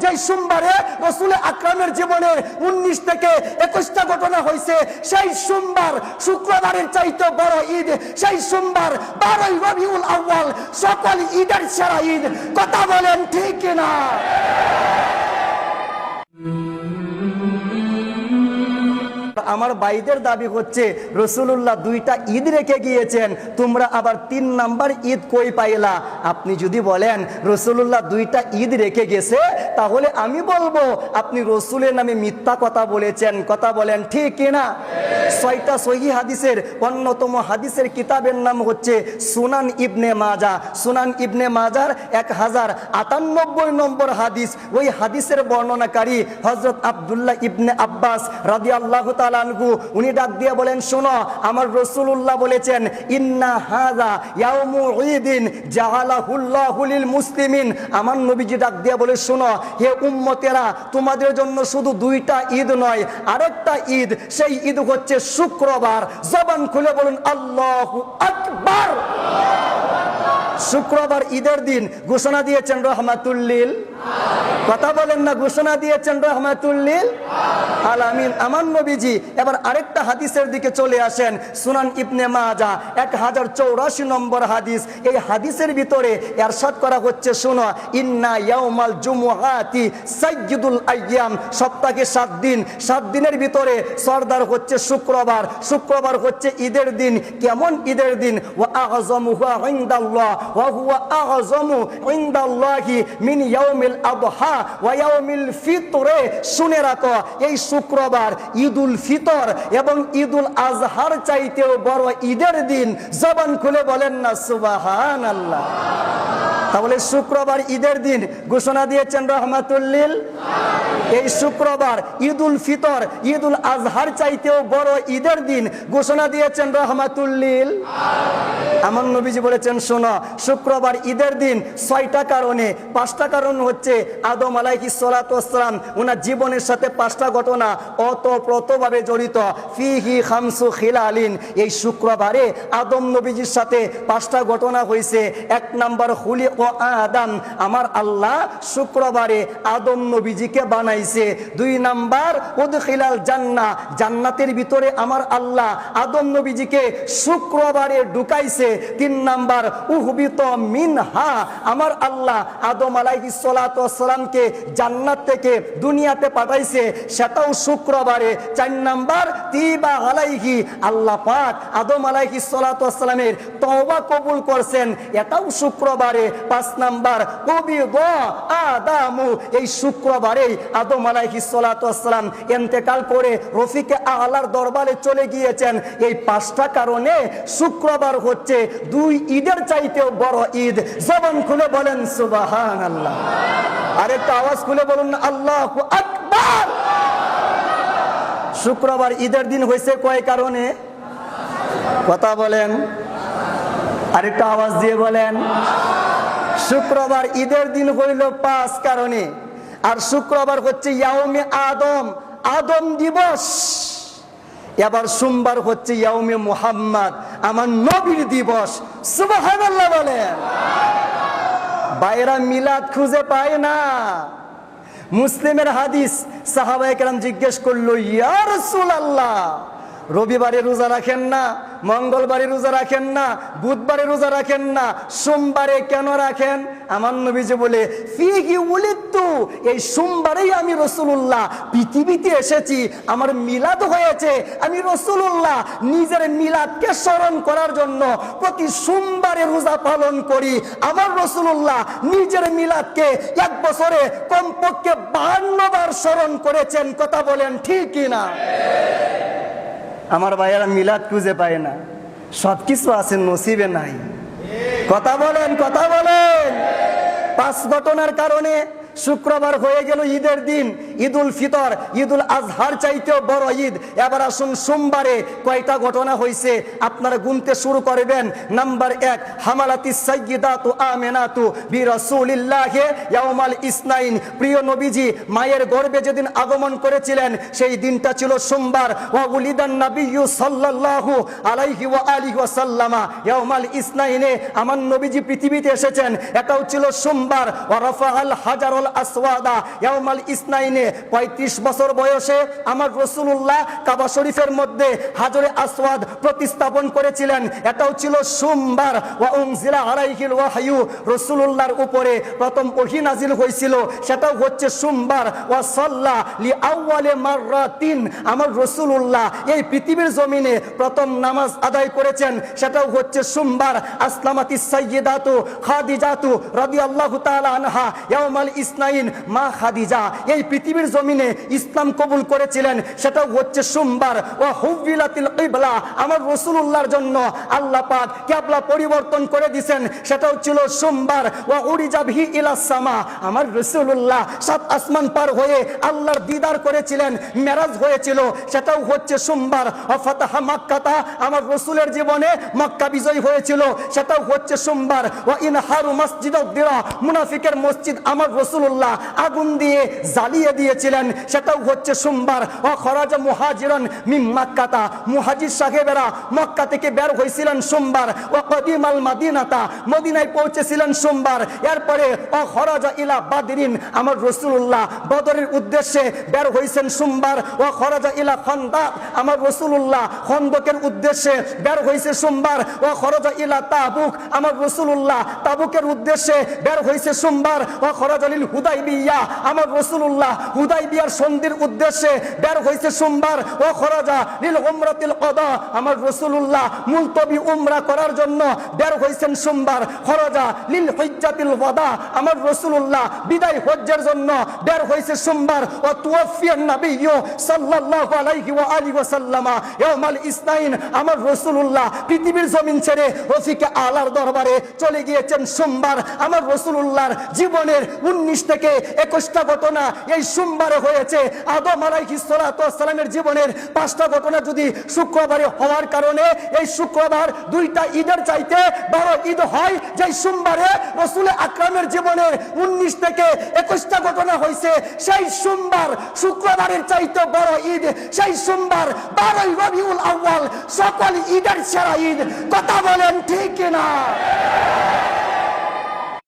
যে সোমবারে রাসূল আকরামের জীবনে 19 থেকে 21টা ঘটনা হয়েছে, সেই সোমবার শুক্রবারের চাইতে বড় ঈদ সেই সোমবার 12ই রবিউল আউয়াল, সকল ঈদের সেরা ঈদ। কথা বলেন ঠিক কিনা? আমার ভাইদের দাবি হচ্ছে রাসূলুল্লাহ 2টা ঈদ রেখে গিয়েছেন, তোমরা আবার 3 নাম্বার ঈদ কই পাইলা? আপনি যদি বলেন রাসূলুল্লাহ 2টা ঈদ রেখে গেছে, তাহলে আমি বলবো আপনি রাসূলের নামে মিথ্যা কথা বলেছেন। কথা বলেন ঠিক কিনা? 6টা সহিহ হাদিসের অন্যতম হাদিসের কিতাবের নাম হচ্ছে সুনান ইবনে মাজাহ। সুনান ইবনে মাজাহর 1098 নম্বর হাদিস। ওই হাদিসের বর্ণনাকারী হযরত আব্দুল্লাহ ইবনে আব্বাস রাদিয়াল্লাহু তাআলা আনহু, উনি ডাক দিয়ে বলেন, শোনো, আমার রাসূলুল্লাহ বলেছেন, ইন্না হাযা ইয়াউমু ঈদিন জাআলাহুল্লাহু লিল মুসলিমিন। আমার নবীজি ডাক দিয়ে বলে, শোনো হে উম্মতেরা, তোমাদের জন্য শুধু 2টা ঈদ নয়, আরেকটা ঈদ, সেই ঈদ হচ্ছে শুক্রবার। জবান খুলে বলুন আল্লাহু আকবার। শুক্রবার ঈদের দিন ঘোষণা দিয়েছেন রহমাতুল লিল, কথা বলেন না, ঘোষণা দিয়েছেন রহমাতুল লিল আলামিন আমার নবীজি। এবার আরেকটা হাদিসের দিকে চলে আসেন, সুনান ইবনে মাজাহ 1084 নম্বর হাদিস। এই হাদিসের ভিতরে ইরশাদ করা হচ্ছে, শোনো, ইন্না ইয়াউমাল জুমুআতি সাইয়্যিদুল আইয়াম। সপ্তাহে 7 দিন, 7 দিনের ভিতরে সরদার হচ্ছে শুক্রবার। শুক্রবার হচ্ছে ঈদের দিন। কেমন ঈদের দিন? ওয়া আযযামুহু ইনদাল্লাহ ওয়া হুয়া আযযামু ইনদাল্লাহি মিন ইয়াউমিল আদহা ওয়া ইয়াউমিল ফিতরে। শুনে রাখো, এই শুক্রবার ঈদুল ফিতর এবং ঈদুল আজহার চাইতেও বড় ঈদের দিন। জবান খুলে বলেন না সুবহানাল্লাহ। তাহলে শুক্রবার ঈদের দিন ঘোষণা দিয়েছেন রহমাতুল লিল। এই শুক্রবার ঈদুল ফিতর ঈদুল আজহার চাইতেও বড় ঈদের দিন ঘোষণা দিয়েছেন রহমাতুল লিল। আমার নবীজি বলেছেন, শোনো, শুক্রবার ঈদের দিন 6টা কারণে। 5টা কারণ হচ্ছে আদম আলাইহিস সালাতু ওয়াস সালাম, ওনার জীবনের সাথে 5টা ঘটনা ওতপ্রোতভাবে জড়িত। ফিহি খামসু খিলালিন। এই শুক্রবারে আদম নবীজির সাথে 5টা ঘটনা হয়েছে। 1 নাম্বার খুলি ও আদম, আমার আল্লাহ শুক্রবারে আদম নবীজিকে বানাইছে। 2 নাম্বার উদখিলাল জান্নাহ, জান্নাতের ভিতরে আমার আল্লাহ আদম নবীজিকে শুক্রবারে ঢুকাইছে। 3 নাম্বার উহবিত মিনহা, আমার আল্লাহ আদম আলাইহিস সালাতু ওয়াস সালামকে জান্নাত থেকে দুনিয়াতে পাঠাইছে, সেটাও শুক্রবারে। 4 নাম্বার তিবা আলাইহি, আল্লাহ পাক আদম আলাইহিস সালাতু ওয়াস সালামের তওবা কবুল করছেন, এটাও শুক্রবারে। 5 নাম্বার কবিদ আদামু, এই শুক্রবারে আদম আলাইহিস সালাতু ওয়াস সালাম ইন্তেকাল করে রফিকে আলার দরবারে চলে গিয়েছেন। এই 5টা কারণে শুক্রবার হচ্ছে 2 ঈদের চাইতেও বড় ঈদ। জবান খুলে বলেন সুবহানাল্লাহ। আরেকটা আওয়াজ খুলে বলুন না আল্লাহু আকবার। শুক্রবার ঈদের দিন হয়েছে কয় কারণে? কথা বলেন, আরেকটা আওয়াজ দিয়ে বলেন। শুক্রবার ঈদের দিন হইল 5 কারণে। আর শুক্রবার হচ্ছে ইয়াউমে আদম, আদম দিবস। এবার সোমবার হচ্ছে ইয়াউমে মুহাম্মদ, আমার নবীর দিবস। সুবহানাল্লাহ বলেন। বাইরা মিলাদ খুঁজে পায় না। মুসলিমের হাদিস, সাহাবায়ে কেরাম জিজ্ঞেস করলো, ইয়া রাসূলুল্লাহ, রবিবারে রোজা রাখেন না, মঙ্গলবারে রোজা রাখেন না, বুধবারে রোজা রাখেন না, সোমবারে কেন রাখেন? আমার নবীজি বলে, ফিহি উলিদতু, এই সোমবারেই আমি রাসূলুল্লাহ পৃথিবীতে এসেছি, আমার মিলাদ হয়েছে। আমি রাসূলুল্লাহ নিজের মিলাদকে স্মরণ করার জন্য প্রতি সোমবারে রোজা পালন করি। আমার রাসূলুল্লাহ নিজের মিলাদকে 1 বছরে কমপক্ষে 52 বার স্মরণ করেছেন। কথা বলেন ঠিক কিনা? আমার ভাইয়েরা মিলাদ খুঁজে পায় না, সবকিছু আছে, নসিবে নাই। কথা বলেন, কথা বলেন। 5 ঘটনার কারণে শুক্রবার হয়ে গেল ঈদের দিন, ঈদুল ফিতর ঈদুল আজহার চাইতেও বড় ঈদ। এবার আসুন সোমবারে কয়টা ঘটনা হয়েছে আপনারা গুনতে শুরু করবেন। নাম্বার 1, হামালাতিস সাইয়্যিদাতু আমিনাতু বিরাসূলিল্লাহি ইয়াউমাল ইসনাইন। প্রিয় নবীজি মায়ের গর্ভে যেদিন আগমন করেছিলেন সেই দিনটা ছিল সোমবার। ওয়া উলিদান নাবিয়্যু সাল্লাল্লাহু আলাইহি ওয়া আলিহি ওয়াসাল্লামা ইয়াউমাল ইসনাইনে, আমার নবীজি পৃথিবীতে এসেছেন, এটাও ছিল সোমবার। ওয়া রাফাআল হাজারুল আসওয়াদা ইয়াউমাল ইসনাইনে 35 বছর বয়সে আমার রাসূলুল্লাহ কাবা শরীফের মধ্যে হাজরে আসওয়াদ প্রতিস্থাপন করেছিলেন। এটাও ছিল সোমবার। ওয়া উনজিলা আলাইহিল ওয়াহয়ু, রাসূলুল্লাহর উপরে প্রথম ওহী নাজিল হয়েছিল, সেটাও হচ্ছে সোমবার। ওয়া সাল্লা লি আউয়ালি মাররাতিন, আমার রাসূলুল্লাহ এই পৃথিবীর জমিনে প্রথম নামাজ আদায় করেছেন, সেটাও হচ্ছে সোমবার। আসলামাতিস সাইয়্যিদাতু খাদিজাতু রাদিয়াল্লাহু তাআলা আনহা ইয়াউমাল ইসনাইন, মা খাদিজা এই পৃথিবীর জমিনে ইসলাম কবুল করেছিলেন, সেটাও হচ্ছে সোমবার। ওয়া হুবিলাতিল কিবলা, আমার রাসূলুল্লাহর জন্য আল্লাহ পাক কিবলা পরিবর্তন করে দিবেন, সেটাও ছিল সোমবার। ওয়া উরিজা বিহি ইলাস সামা, আমার রাসূলুল্লাহ সাত আসমান পার হয়ে আল্লাহর দিদার করেছিলেন, মেরাজ হয়েছিল, সেটাও হচ্ছে সোমবার। ওয়া ফাতাহা মাক্কাতা, আমার রাসূলের জীবনে মক্কা বিজয় হয়েছিল, সেটাও হচ্ছে সোমবার। ওয়া ইনহারু মসজিদুদ দিরা, মুনাফিকের মসজিদ আমার রাসূলুল্লাহ আগুন দিয়ে জ্বালিয়ে দিয়েছিলেন, সেটাও হচ্ছে সোমবার। ওয়া খরাজা মুহাজিরান মিন মাক্কাতা, মুহাজির সাহেবেরা মক্কা থেকে বের হয়েছিলেন সোমবার। ওয়া কদিমাল মাদিনাতা, মদিনায় পৌঁছেছিলেন সোমবার। এরপরে ওয়া খরাজা ইলা বাদরিন, আমার রাসূলুল্লাহ বদরের উদ্দেশ্যে বের হয়েছেন সোমবার। ওয়া খরাজা ইলা খান্দাক, আমার রাসূলুল্লাহ খন্দকের উদ্দেশ্যে বের হয়েছে সোমবার। ওয়া খরাজা ইলা তাবুক, আমার রাসূলুল্লাহ তাবুকের উদ্দেশ্যে বের হয়েছে সোমবার। ওয়া খরাজা লিল হুদাইবিয়া, আমার রাসূলুল্লাহ হুদাইবিয়ার সন্ধির উদ্দেশ্যে বের হয়েছে সোমবার। ওয়া খরাজা লিল উমরাতিল কদা, আমার রাসূলুল্লাহ মুলতবি উমরা করার জন্য বের হয়েছেন সোমবার। খরাজা লিল হিজ্জাতিল ওয়াদা, আমার রাসূলুল্লাহ বিদায় হজ্জের জন্য বের হয়েছে সোমবার। ওয়া তুওয়াফিয়ান নাবিয়্যু সাল্লাল্লাহু আলাইহি ওয়া আলিহি ওয়া সাল্লামা ইয়াউমাল ইসনাইন, আমার রাসূলুল্লাহ পৃথিবীর জমিন ছেড়ে রফিকে আলার দরবারে চলে গিয়েছেন সোমবার। আমার রাসূলুল্লাহর জীবনের 19 থেকে 21টা ঘটনা এই সোমবারে হয়েছে। আদম আলাইহিস সালাতু ওয়াস সালামের জীবনের 5টা ঘটনা যদি শুক্রবারে হওয়ার কারণে এই শুক্রবার 2টা ঈদের চাইতে বড় ঈদ হয়, যে সোমবারে রাসূল আকরামের জীবনের 19 থেকে 21টা ঘটনা হয়েছে। সেই সোমবার শুক্রবারের চাইতে বড় ঈদ, সেই সোমবার 12ই রবিউল আউয়াল, সকল ঈদের সেরা ঈদ। কথা বলেন ঠিক কিনা?